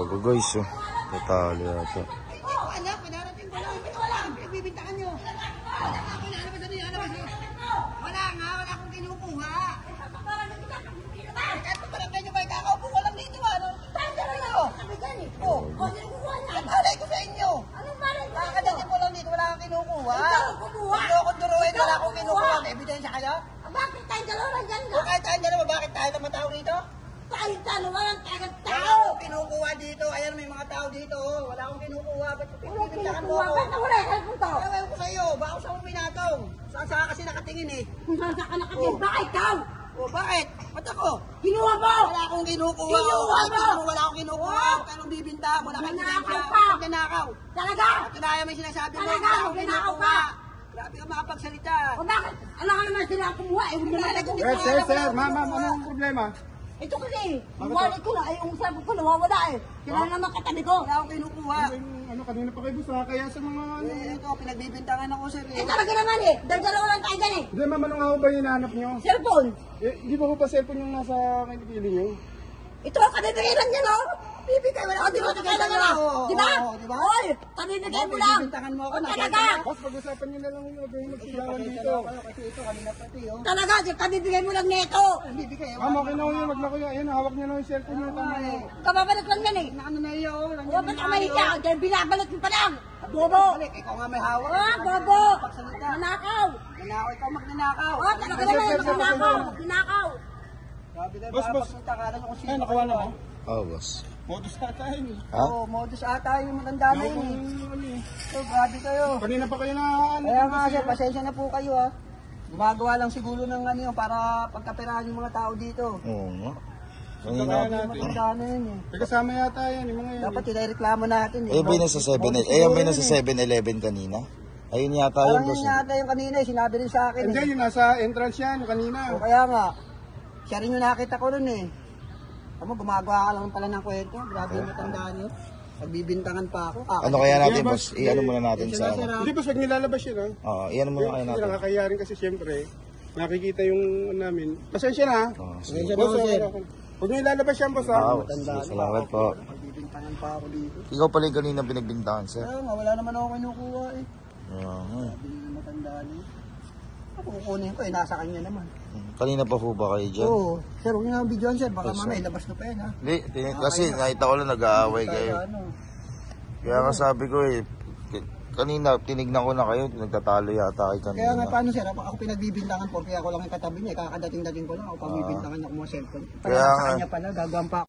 ko guys, oh. Natalo yata. Anak, pinarating ko lang. Wala kang pinagbibintangan nyo. Wala nga, wala akong kinukuha. Kahit barangay nyo ba, kakaupo ko lang dito. Ano? Nakalay ko sa inyo. Kakadating ko lang dito, wala akong kinukuha. Wala akong duruin, wala akong kinukuha. May ebidensya kayo? Bakit tayo dalawa dyan ka? Kahit tayo dalawa, bakit tayo naman tao dito? Tayo dalawa lang tayo Wala tao. akong kinukuha dito. Ayan, may mga tao dito. Wala akong kinukuha. Ba't pinibintangan mo Kinukuha ako? ba na wala ka punto? Ewan ko sa'yo. Baka sa mo pinatong. Saan kasi nakatingin eh. Kung saan ka nakatin, bakit ikaw? O bakit? Ba't ako? Kinuha mo! Wala akong kinukuha. Kinuha mo! Wala akong kinukuha. Huwag ka nang bibinta. Wala kang Nanakaw ebidensya. ka! Nanakaw. Talaga? At kinaya mo yung sinasabi mo. Talaga? Wala akong Nanakaw kinukuha. ka! Grabe ka makapagsalita. O bakit? Alam ka naman sila kumuha eh. Huwag naman ako. Sir, ma'am, anong problema? Ito kasi, yung wallet ko na, ay yung sabi ko nawawala eh. Kailangan naman katabi ko. Wala akong kinukuha. Ano, kanina pa kayo boss, nakakaya sa mga ano. Ito, pinagbibintangan ako sir. Eh talaga naman eh. Dalawa lang tayo dyan eh. Hindi, ma'am, ano nga ho ba yung hinahanap nyo? Cellphone. Di ba ho pa cellphone yung nasa kinikili nyo? Ito ang kabibigyan niya no? Bibigay mo lang. O di ba ito kailangan na? Di ba? Oo, di ba? Oy, kabibigay mo lang. Bibintangan mo ako. O talaga? Boss, pag-usapan nyo na lang yung huwag kayong magsigawan dito. Kasi ito, kanina pati oh. Talaga, kabibigay mo lang nito. Bibigay. Ma'am, okay na ho yun, wag na kayo. Ayun, hawak nyo na yung cellphone nyo. Tama na. Kababalik lang yan eh. Ano na yun? O ba't ka mahiya? Dahil binabalot mo pa lang. Bobo. Balik, ikaw nga may hawak. Ah, bobo. Pagsalita. Nanakaw. Nanakaw, ikaw magnanakaw. O talaga naman, magnanakaw. Magnanakaw. Grabe na, Boss, boss. pagsalita ka lang kung sino. Ay, nakawa na mo? Oh, boss. Modus tatain. Ha? Oo, modus ata yung matanda na yun eh. So, grabe kayo. Kanina pa kayo na ano. Kaya nga sir, pasensya na po kayo ha. Gumagawa lang siguro ng ano yun para pagkaperahan yung mga tao dito. Oo nga. Kaya Kanina. natin. Matanda na yun eh. May kasama yata yan, yung mga yun. Dapat ireklamo natin eh. Eh, ba nasa 7-Eleven? Eh, yan ba nasa 7-Eleven kanina? Ayun yata yun, Parang boss. yun yata yung kanina eh, sinabi rin sa akin Hindi, eh. yung nasa entrance yan, yung kanina. O kaya nga, siya rin yung nakita ko rin eh. Ano, gumagawa ka lang pala ng kwento. Grabe yung matanda niyo. Pagbibintangan pa ako. Ano kaya natin, Kaya, boss? Iano muna natin Sir, sa sir, ano. Hindi, boss, wag nilalabas yun, ha? Oo, iano muna kaya Kasi natin. nakakaya rin kasi siyempre, nakikita yung ano namin. Pasensya na, ha? Oo, sige. Pasensya na Boss, ako, sir. huwag niyo ilalabas yan, boss, ha? Ah, Matanda sige, na. salamat po. Pagbibintangan pa ako dito. Ikaw pala yung kanina pinagbintangan, sir. Kaya nga, wala naman ako kinukuha eh. Oo nga. Sabi nila matanda niyo. Ako kukunin ko eh, nasa kanya naman. Kanina pa po ba kayo dyan? Oo. Sir, huwag niyo nga videoan sir. Baka Yes, sir. mamaya ilabas na pa yan ha. Hindi, kasi nakita ko lang nag-aaway kayo. Ano. Kaya nga sabi ko eh, kanina tinignan ko na kayo, nagtatalo yata kayo kanina. Kaya nga paano sir, ako pinagbibintangan po, kaya ako lang yung katabi niya. Kakadating-dating ko lang, ako pagbibintangan niya kung mga cellphone. Kaya Kaya sa nga. kanya pala, gagawin pa